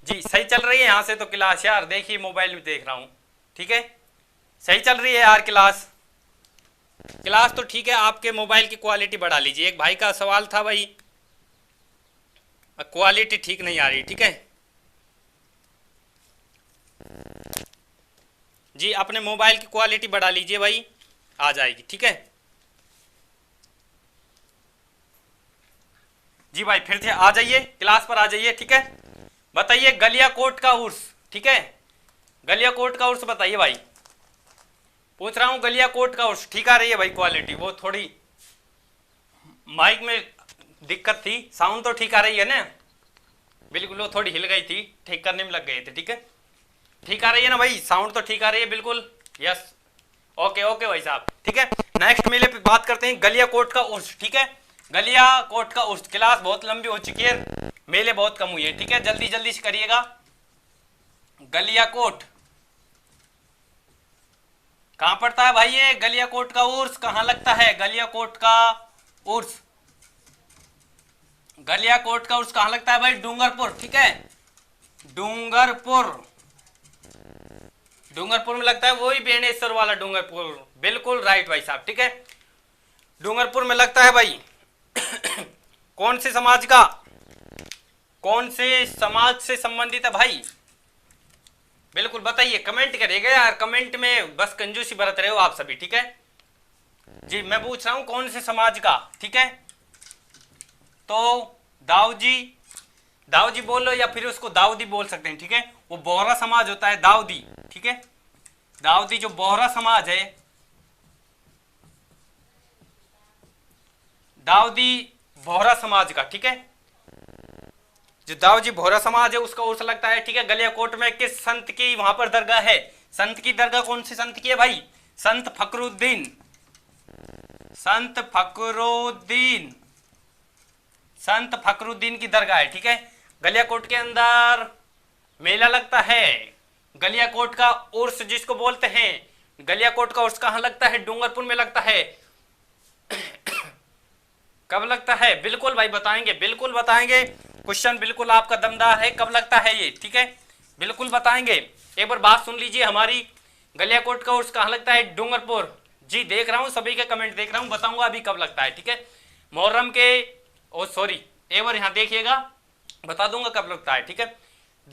जी। सही चल रही है यहाँ से तो क्लास यार, देखिए मोबाइल में देख रहा हूँ, ठीक है, सही चल रही है यार क्लास। क्लास तो ठीक है, आपके मोबाइल की क्वालिटी बढ़ा लीजिए। एक भाई का सवाल था भाई, क्वालिटी ठीक नहीं आ रही, ठीक है जी, अपने मोबाइल की क्वालिटी बढ़ा लीजिए भाई, आ जाएगी, ठीक है जी भाई। फिर से आ जाइए, क्लास पर आ जाइए, ठीक है। बताइए गलियाकोट का उर्स, ठीक है, गलियाकोट का उर्स बताइए भाई, पूछ रहा हूं गलियाकोट का उर्स। ठीक आ रही है भाई क्वालिटी, वो थोड़ी माइक में दिक्कत थी, साउंड तो ठीक आ रही है ना, बिल्कुल वो थोड़ी हिल गई थी, ठीक करने में लग गए थे, ठीक है, ठीक आ रही है ना भाई, साउंड तो ठीक आ रही है बिल्कुल, यस ओके ओके भाई साहब, ठीक है। नेक्स्ट मेले पे बात करते हैं गलियाकोट का उर्स, ठीक है, गलियाकोट का उर्स। क्लास बहुत लंबी हो चुकी है, मेले बहुत कम हुई है, ठीक है, जल्दी जल्दी से करिएगा। गलियाकोट कहां पड़ता है भाई, ये गलियाकोट का उर्स कहां लगता है, गलियाकोट का उर्स, गलियाकोट का उर्स कहां लगता है भाई, डूंगरपुर, ठीक है, डूंगरपुर, डूंगरपुर में लगता है, वही बेणेश्वर वाला डूंगरपुर, बिल्कुल राइट भाई साहब, ठीक है, डूंगरपुर में लगता है भाई। कौन से समाज का, कौन से समाज से संबंधित है भाई, बिल्कुल बताइए, कमेंट करिएगा यार, कमेंट में बस कंजूसी बरत रहे हो आप सभी, ठीक है जी। मैं पूछ रहा हूं कौन से समाज का, ठीक है, तो दाऊजी, दाऊजी बोल लो या फिर उसको दाऊदी बोल सकते हैं, ठीक है, वो बोहरा समाज होता है, दाऊदी, ठीक है, दाऊदी जो बोहरा समाज है, दाऊदी बोहरा समाज का, ठीक है, जो दाऊजी बोहरा समाज है उसका उर्स लगता है, ठीक है। गलियाकोट में किस संत की वहां पर दरगाह है, संत की दरगाह कौन सी संत की है भाई, संत फकरुद्दीन, संत फकरुद्दीन, संत फकरुद्दीन की दरगाह है, ठीक है। गलियाकोट के अंदर मेला लगता है, गलियाकोट का उर्स जिसको बोलते हैं, गलियाकोट का उर्स कहां लगता है, डूंगरपुर में लगता है। कब लगता है, बिल्कुल भाई बताएंगे, बिल्कुल बताएंगे, क्वेश्चन बिल्कुल आपका दमदार है, कब लगता है ये, ठीक है, बिल्कुल बताएंगे। एक बार बात सुन लीजिए हमारी, गलियाकोट का उर्स कहां लगता है, डूंगरपुर जी, देख रहा हूं सभी के कमेंट देख रहा हूं, बताऊंगा अभी कब लगता है, ठीक है। मुहर्रम के, ओ सॉरी, एक बार यहां देखिएगा, बता दूंगा कब लगता है, ठीक है।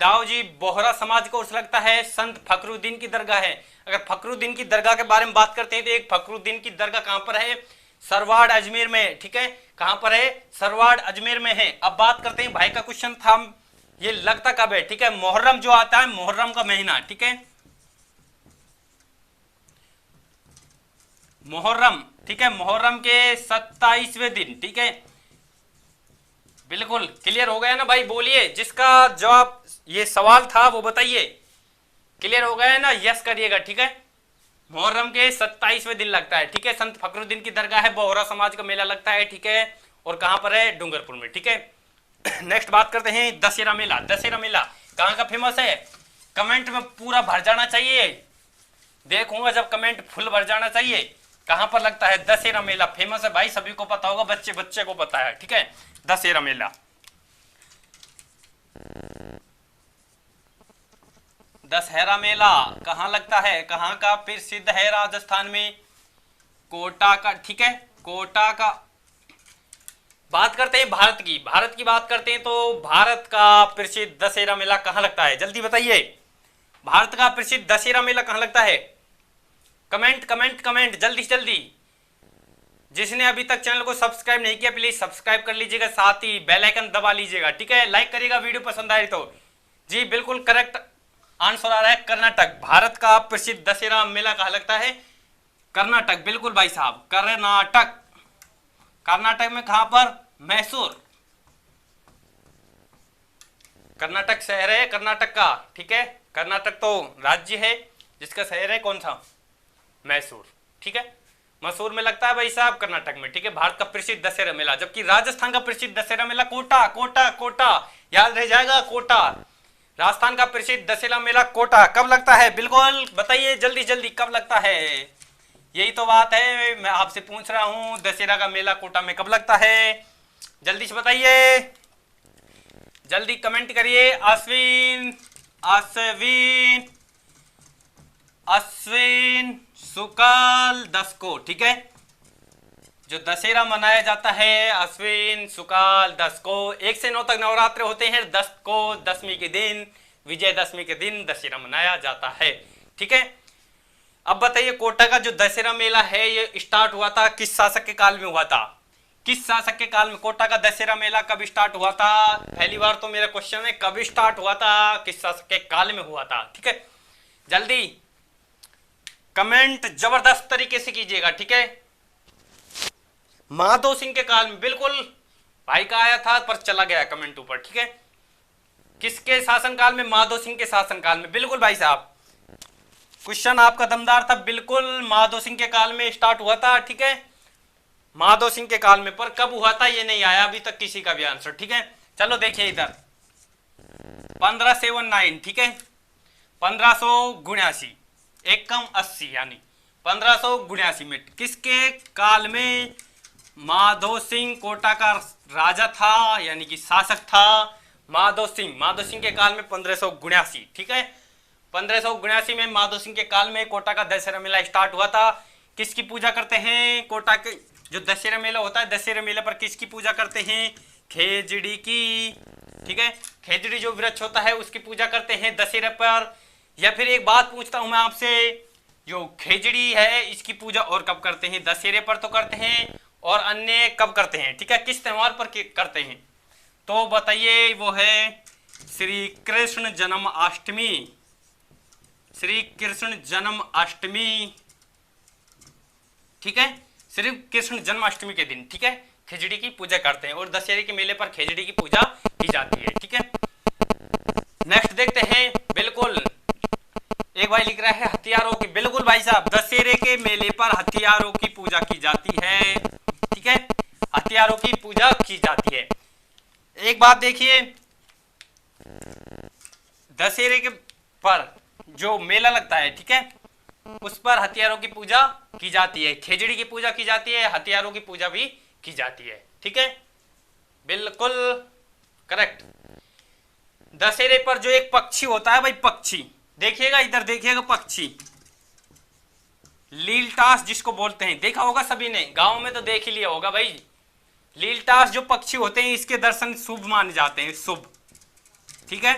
दाऊजी बोहरा समाज का उर्स लगता है, संत फकरुद्दीन की दरगाह है। अगर फकरुद्दीन की दरगाह के बारे में बात करते हैं तो एक फकरुद्दीन की दरगाह कहां पर है, सरवाड़ अजमेर में, ठीक है, कहां पर है, सरवाड़ अजमेर में है। अब बात करते हैं, भाई का क्वेश्चन था ये लगता कब है, ठीक है, मुहर्रम जो आता है, मुहर्रम का महीना, ठीक है, मुहर्रम, ठीक है, मुहर्रम के 27वें दिन, ठीक है, बिल्कुल क्लियर हो गया ना भाई, बोलिए जिसका जवाब ये सवाल था वो बताइए, क्लियर हो गया ना, यस करिएगा, ठीक है। मुहर्रम के 27वें दिन लगता है, ठीक है, संत फकरुद्दीन की दरगाह है, बोहरा समाज का मेला लगता है, ठीक है, और कहां पर है, डूंगरपुर में, ठीक है। नेक्स्ट बात करते हैं दशहरा मेला। दशहरा मेला कहां का फेमस है, कमेंट में पूरा भर जाना चाहिए, देखूंगा जब कमेंट फुल भर जाना चाहिए। कहां पर लगता है, दशहरा मेला फेमस है भाई, सभी को पता होगा, बच्चे बच्चे को पता है, ठीक है, दशहरा मेला। दशहरा मेला कहां लगता है, कहां का प्रसिद्ध है, राजस्थान में, कोटा का, ठीक है, कोटा का। बात करते हैं भारत की, भारत की बात करते हैं तो भारत का प्रसिद्ध दशहरा मेला कहां लगता है, जल्दी बताइए, भारत का प्रसिद्ध दशहरा मेला कहां लगता है, कमेंट कमेंट कमेंट जल्दी से जल्दी। जिसने अभी तक चैनल को सब्सक्राइब नहीं किया प्लीज सब्सक्राइब कर लीजिएगा, साथ ही बेल आइकन दबा लीजिएगा, ठीक है, लाइक करिएगा वीडियो पसंद आए तो। जी बिल्कुल करेक्ट आंसर आ रहा है, कर्नाटक। भारत का प्रसिद्ध दशहरा मेला कहां लगता है, कर्नाटक, बिल्कुल भाई साहब, कर्नाटक। कर्नाटक में कहां पर, मैसूर, कर्नाटक शहर है कर्नाटक का, ठीक है, कर्नाटक तो राज्य है, जिसका शहर है कौन सा, मैसूर, ठीक है। मसूर में लगता है भाई साहब कर्नाटक में, ठीक है। भारत का प्रसिद्ध दशहरा मेला, जबकि राजस्थान का प्रसिद्ध दशहरा मेला कोटा, कोटा, कोटा, याद रह जाएगा कोटा। राजस्थान का प्रसिद्ध दशहरा मेला कोटा कब लगता है, बिल्कुल बताइए जल्दी जल्दी कब लगता है। यही तो बात है, मैं आपसे पूछ रहा हूं दशहरा का मेला कोटा में कब लगता है, जल्दी से बताइए, जल्दी कमेंट करिए। अश्विन, अश्विन, अश्विन शुक्ल 10 को, ठीक है। जो दशहरा मनाया जाता है अश्विन शुक्ल 10 को, 1 से 9 तक नवरात्र होते हैं, 10 को दशमी के दिन, विजयदशमी के दिन दशहरा मनाया जाता है, ठीक है। अब बताइए कोटा का जो दशहरा मेला है ये स्टार्ट हुआ था किस शासक के काल में हुआ था, किस शासक के काल में कोटा का दशहरा मेला कब स्टार्ट हुआ था। पहली बार तो मेरा क्वेश्चन है कब स्टार्ट हुआ था, किस शासक के काल में हुआ था, ठीक है। जल्दी कमेंट जबरदस्त तरीके से कीजिएगा, ठीक है। माधो सिंह के काल में, बिल्कुल भाई का आया था पर चला गया कमेंट ऊपर, ठीक है। किसके शासनकाल में, माधो सिंह के शासनकाल में, बिल्कुल भाई साहब क्वेश्चन आपका दमदार था, बिल्कुल माधो सिंह के काल में स्टार्ट हुआ था, ठीक है। माधो सिंह के काल में, पर कब हुआ था ये नहीं आया अभी तक किसी का भी आंसर, ठीक है। चलो देखिए इधर 1579, ठीक है, 1579 एकम 80 यानी 1579 में किसके काल में माधो सिंह कोटा का राजा था यानी कि शासक था। माधो सिंह के काल में 1579, ठीक है, 1579 में माधो सिंह के काल में कोटा का दशहरा मेला स्टार्ट हुआ था। किसकी पूजा करते हैं, कोटा के जो दशहरा मेला होता है दशहरा मेला पर किसकी पूजा करते हैं, खेजड़ी की, ठीक है। खेजड़ी जो वृक्ष होता है उसकी पूजा करते हैं दशहरा पर। या फिर एक बात पूछता हूं मैं आपसे, जो खेजड़ी है इसकी पूजा और कब करते हैं, दशहरे पर तो करते हैं और अन्य कब करते हैं, ठीक है, किस त्योहार पर करते हैं, तो बताइए। वो है श्री कृष्ण जन्माष्टमी, श्री कृष्ण जन्माष्टमी, ठीक है, श्री कृष्ण जन्माष्टमी के दिन, ठीक है, खिचड़ी की पूजा करते हैं और दशहरे के मेले पर खिचड़ी की पूजा की जाती है, ठीक है। नेक्स्ट देखते हैं, बिल्कुल एक भाई लिख रहा है हथियारों की, बिल्कुल भाई साहब दशहरे के मेले पर हथियारों की पूजा की जाती है, ठीक है, हथियारों की पूजा की जाती है। एक बात देखिए, दशहरे के पर जो मेला लगता है, ठीक है, उस पर हथियारों की पूजा की जाती है, खेजड़ी की पूजा की जाती है, हथियारों की पूजा भी की जाती है, ठीक है, बिल्कुल करेक्ट। दशहरे पर जो एक पक्षी होता है भाई, पक्षी देखिएगा, इधर देखिएगा, पक्षी लीलटास जिसको बोलते हैं, देखा होगा सभी ने, गांव में तो देख ही लिया होगा भाई। लीलटास जो पक्षी होते हैं इसके दर्शन शुभ माने जाते हैं, शुभ, ठीक है।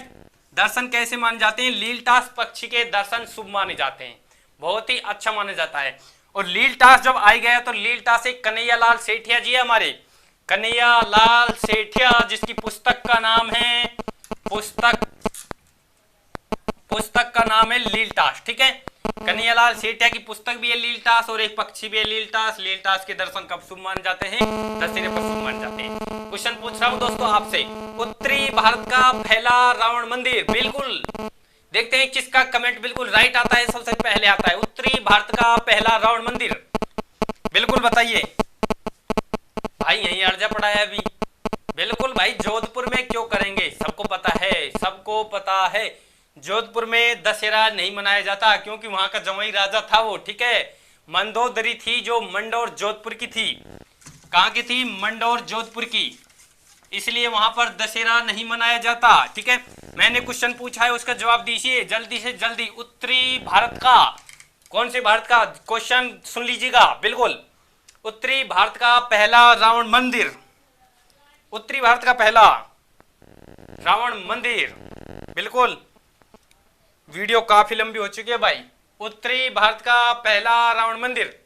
दर्शन कैसे माने जाते हैं, लीलटास पक्षी के दर्शन शुभ माने जाते हैं, बहुत ही अच्छा माना जाता है। और लीलटास जब आई गया तो लीलटास एक कन्हैयालाल सेठिया जी है हमारे, कन्हैयालाल सेठिया, जिसकी पुस्तक का नाम है, पुस्तक का नाम है लीलटास, ठीक है। कन्हैयालाल सेठिया की पुस्तक भी है लीलटास और एक पक्षी भी है लीलटास। लीलटास के दर्शन कब शुभ माने जाते हैं, दशहरे पर शुभ माने जाते हैं। क्वेश्चन पूछ रहा हूं दोस्तों आपसे, उत्तरी भारत का पहला रावण मंदिर, बिल्कुल देखते हैं किसका कमेंट बिल्कुल राइट आता है, सबसे पहले आता है उत्तरी भारत का पहला रावण मंदिर, बिल्कुल बताइए भाई। यही अर्जा पड़ा है अभी, बिल्कुल भाई जोधपुर में क्यों करेंगे, सबको पता है, सबको पता है जोधपुर में दशहरा नहीं मनाया जाता क्योंकि वहां का जवाई राजा था वो, ठीक है, मंदोदरी थी जो मंडौर जोधपुर की थी। कहां की थी, मंडौर जोधपुर की, इसलिए वहां पर दशहरा नहीं मनाया जाता, ठीक है। मैंने क्वेश्चन पूछा है उसका जवाब दीजिए जल्दी से जल्दी। उत्तरी भारत का, कौन से भारत का, क्वेश्चन सुन लीजिएगा, बिल्कुल उत्तरी भारत का पहला रावण मंदिर, उत्तरी भारत का पहला रावण मंदिर, बिल्कुल। वीडियो काफी लंबी हो चुकी है भाई। उत्तरी भारत का पहला रावण मंदिर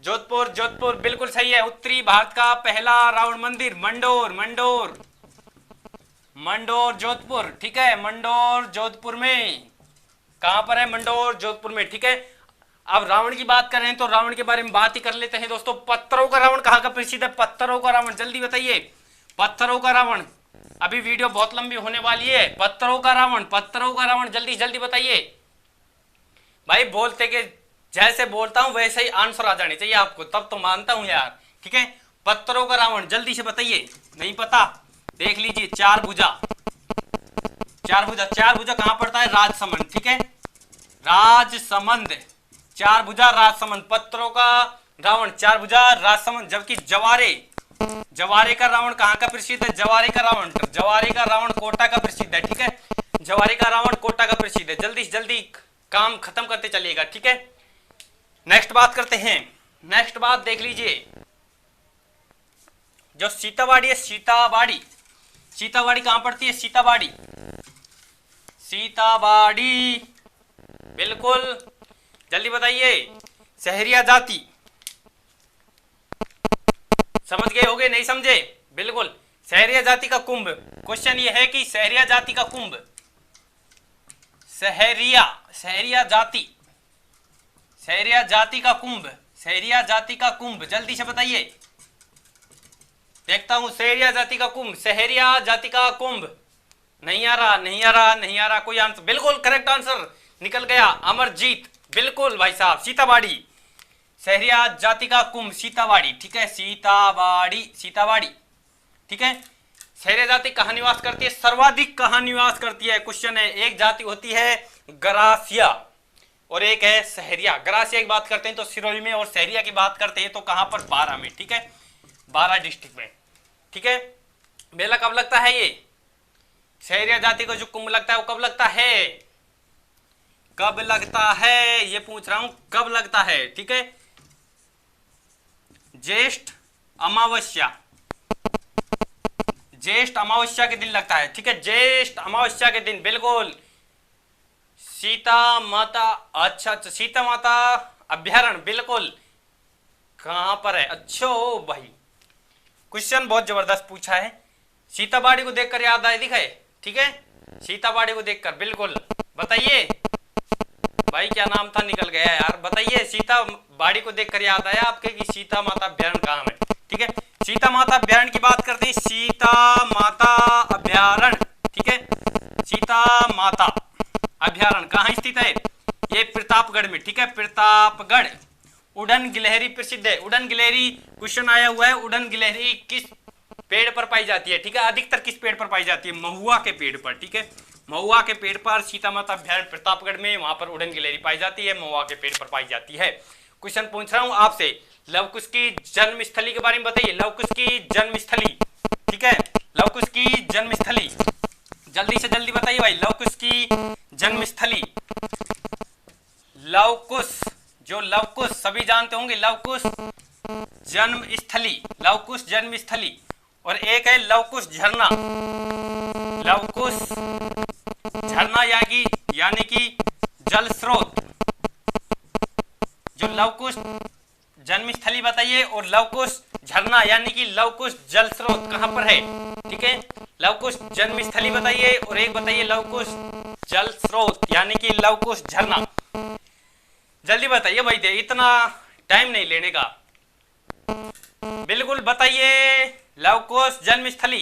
जोधपुर, जोधपुर बिल्कुल सही है। उत्तरी भारत का पहला रावण मंदिर मंडौर, मंडौर, मंडौर जोधपुर, ठीक है, मंडौर जोधपुर में, कहां पर है, मंडौर जोधपुर में, ठीक है। अब रावण की बात कर रहे हैं तो रावण के बारे में बात ही कर लेते हैं दोस्तों। पत्थरों का रावण कहां का प्रसिद्ध है, पत्थरों का रावण, जल्दी बताइए, पत्थरों का रावण, अभी वीडियो बहुत लंबी होने वाली है। पत्थरों का रावण, पत्थरों का रावण, जल्दी जल्दी बताइए भाई, बोलते के जैसे बोलता हूं वैसे ही आंसर आ जाने चाहिए आपको, तब तो मानता हूं यार। ठीक है, पत्थरों का रावण, जल्दी से बताइए, नहीं पता देख लीजिए। चार भुजा, चार भुजा, चार भुजा कहां पड़ता है? राजसमंद। ठीक है, राजसमंद, चार भुजा राजसमंद, पत्थरों का रावण चार भुजा राजसमंद। जबकि जवारे, जवारे का रावण कहां का प्रसिद्ध है? जवारे का रावण, जवारे का रावण कोटा का प्रसिद्ध है। ठीक है, जवारे का रावण कोटा का प्रसिद्ध है। जल्दी से जल्दी काम खत्म करते चलिएगा। ठीक है, नेक्स्ट बात करते हैं। नेक्स्ट बात देख लीजिए, जो सीताबाड़ी है, सीताबाड़ी, सीताबाड़ी कहां पड़ती है? सीताबाड़ी, सीताबाड़ी, बिल्कुल जल्दी बताइए। सहरिया जाति, समझ गए होगे? नहीं समझे? बिल्कुल, सहरिया जाति का कुंभ। क्वेश्चन ये है कि सहरिया जाति का कुंभ, सहरिया, सहरिया जाति, सहरिया जाति का कुंभ, सहरिया जाति का कुंभ, जल्दी से बताइए, देखता हूं। सहरिया जाति का कुंभ, सहरिया जाति का कुंभ, नहीं आ रहा, नहीं आ रहा, नहीं आ रहा कोई आंसर। बिल्कुल करेक्ट आंसर निकल गया, अमरजीत, बिल्कुल भाई साहब, सीताबाड़ी, सहरिया जाति का कुंभ सीताबाड़ी। ठीक है, सीताबाड़ी, सीताबाड़ी। ठीक है, सहरिया जाति कहां निवास करती है? सर्वाधिक कहां निवास करती है? क्वेश्चन है। एक जाति होती है गरासिया और एक है सहरिया। गरासिया की बात करते हैं तो सिरोही में, और सहरिया की बात करते हैं तो कहां पर? बारा में। ठीक है, बारा डिस्ट्रिक्ट में। ठीक है, मेला कब लगता है? ये सहरिया जाति का जो कुंभ लगता है वो कब लगता है? कब लगता है ये पूछ रहा हूं, कब लगता है? ठीक है, ज्येष्ठ अमावस्या, ज्येष्ठ अमावस्या के दिन लगता है। ठीक है, ज्येष्ठ अमावस्या के दिन, बिल्कुल। सीता माता, अच्छा अच्छा, सीता माता अभ्यारण्य, बिल्कुल कहां पर है? अच्छा ओ भाई, क्वेश्चन बहुत जबरदस्त पूछा है। सीताबाड़ी को देखकर याद आए दिखाए। ठीक है, सीताबाड़ी को देखकर, बिल्कुल बताइए भाई, क्या नाम था निकल गया यार, बताइए। सीता बाड़ी को देखकर याद आया आपके कि सीता माता अभ्यारण्य कहां है? ठीक है, सीता माता अभ्यारण्य की बात करते हैं, सीता माता अभ्यारण्य। ठीक है, सीता माता अभ्यारण्य कहां स्थित है? ये प्रतापगढ़ में। ठीक है, प्रतापगढ़। उड़न गिलहरी प्रसिद्ध है, उड़न गिलहरी क्वेश्चन आया हुआ है, उड़न गिलहरी किस पेड़ पर पाई जाती है? ठीक है, अधिकतर किस पेड़ पर पाई जाती है? महुआ के पेड़ पर। ठीक है, महुआ के पेड़ पर सीता माता अभ्यारण्य प्रतापगढ़ में, वहां पर उड़न गिलहरी पाई जाती है, महुआ के पेड़ पर पाई जाती है। क्वेश्चन पूछ रहा हूं आपसे, लवकुश की जन्मस्थली के बारे में बताइए, लवकुश की जन्मस्थली। ठीक है, लवकुश की जन्मस्थली, जल्दी से जल्दी बताइए भाई, लवकुश की जन्मस्थली। लवकुश, जो लवकुश सभी जानते होंगे, लवकुश जन्मस्थली, लवकुश जन्मस्थली। और एक है लवकुश झरना, लवकुश झरना यानी कि जल स्रोत। जो लवकुश जन्मस्थली बताइए और लवकुश झरना यानी कि लवकुश जल स्रोत कहां पर है? ठीक है, लवकुश जन्मस्थली बताइए और एक बताइए लवकुश जल स्रोत यानी कि लवकुश झरना। जल्दी बताइए भाई, दे इतना टाइम नहीं लेने का, बिल्कुल बताइए। लवकुश जन्मस्थली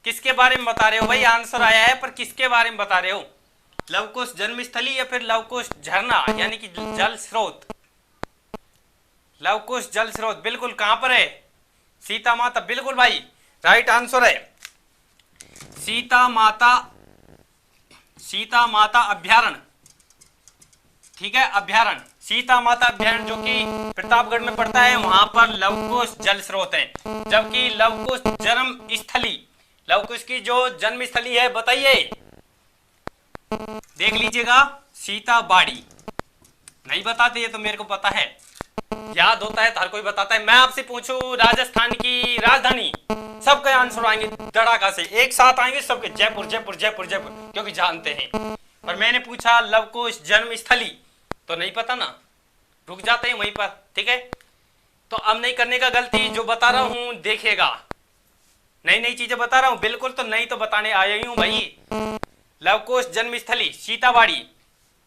किसके बारे में बता रहे हो भाई? आंसर आया है पर किसके बारे में बता रहे हो? लवकुश जन्मस्थली या फिर लवकुश झरना यानी कि जल स्रोत? लवकुश जल स्रोत, बिल्कुल कहां पर है? सीता माता, बिल्कुल भाई राइट आंसर है सीता माता, सीता माता अभ्यारण्य। ठीक है, अभ्यारण्य, सीता माता अभ्यारण्य जो कि प्रतापगढ़ में पड़ता है, वहां पर लवकुश जल स्रोत है। जबकि लवकुश जन्म स्थली, लवकुश की जो जन्म स्थली है बताइए, देख लीजिएगा, सीताबाड़ी। नहीं बताते ये तो मेरे को पता है, याद होता है तो हर कोई बताता है। मैं आपसे पूछूं राजस्थान की राजधानी, सबके आंसर आएंगे धड़ाका से, एक साथ आएंगे सबके, जयपुर जयपुर जयपुर जयपुर, क्योंकि जानते हैं। पर मैंने पूछा लवकुश जन्म स्थली तो नहीं पता ना, रुक जाते हैं वहीं पर। ठीक है, तो अब नहीं करने का गलती, जो बता रहा हूं देखिएगा, नई नई चीजें बता रहा हूं, बिल्कुल तो नहीं तो बताने आया ही हूं भाई। लवकुश जन्म स्थली सीताबाड़ी,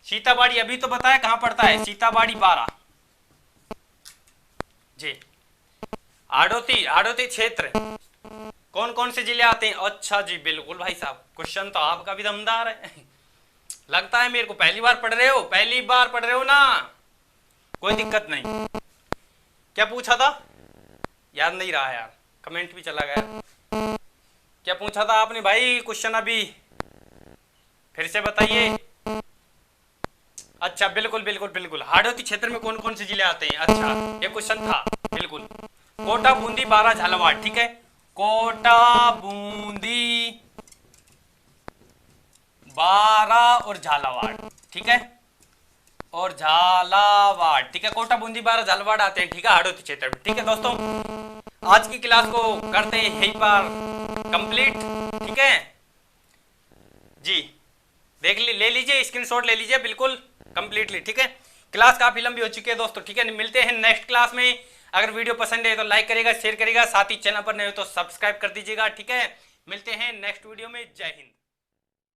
सीताबाड़ी अभी तो बताया कहां पड़ता है, सीताबाड़ी बारा जी। आड़ोती, आड़ोती क्षेत्र कौन कौन से जिले आते हैं? अच्छा जी, बिल्कुल भाई साहब, क्वेश्चन तो आपका भी दमदार है। लगता है मेरे को पहली बार पढ़ रहे हो, पहली बार पढ़ रहे हो ना, कोई दिक्कत नहीं। क्या पूछा था, याद नहीं रहा यार, कमेंट भी चला गया। क्या पूछा था आपने भाई क्वेश्चन अभी, फिर से बताइए। अच्छा बिल्कुल बिल्कुल बिल्कुल, हाड़ौती क्षेत्र में कौन कौन से जिले आते हैं, अच्छा ये क्वेश्चन था बिल्कुल। कोटा, बूंदी, बारा, झालावाड़, ठीक है। कोटा, बूंदी, बारा और झालावाड़, ठीक है, और झालावाड़, ठीक है। कोटा, बूंदी, बारा, झालावाड़ आते हैं, ठीक है, हाड़ौती क्षेत्र में, ठीक है दोस्तों। आज की क्लास को करते हैं यहीं पर कंप्लीट, ठीक है जी। ले लीजिए स्क्रीनशॉट ले लीजिए बिल्कुल कंप्लीटली, ठीक है। क्लास काफी लंबी हो चुकी है दोस्तों, ठीक है। मिलते हैं नेक्स्ट क्लास में। अगर वीडियो पसंद है तो लाइक करेगा, शेयर करेगा, साथ ही चैनल पर नए हो तो सब्सक्राइब कर दीजिएगा, ठीक है। मिलते हैं नेक्स्ट वीडियो में। जय हिंद।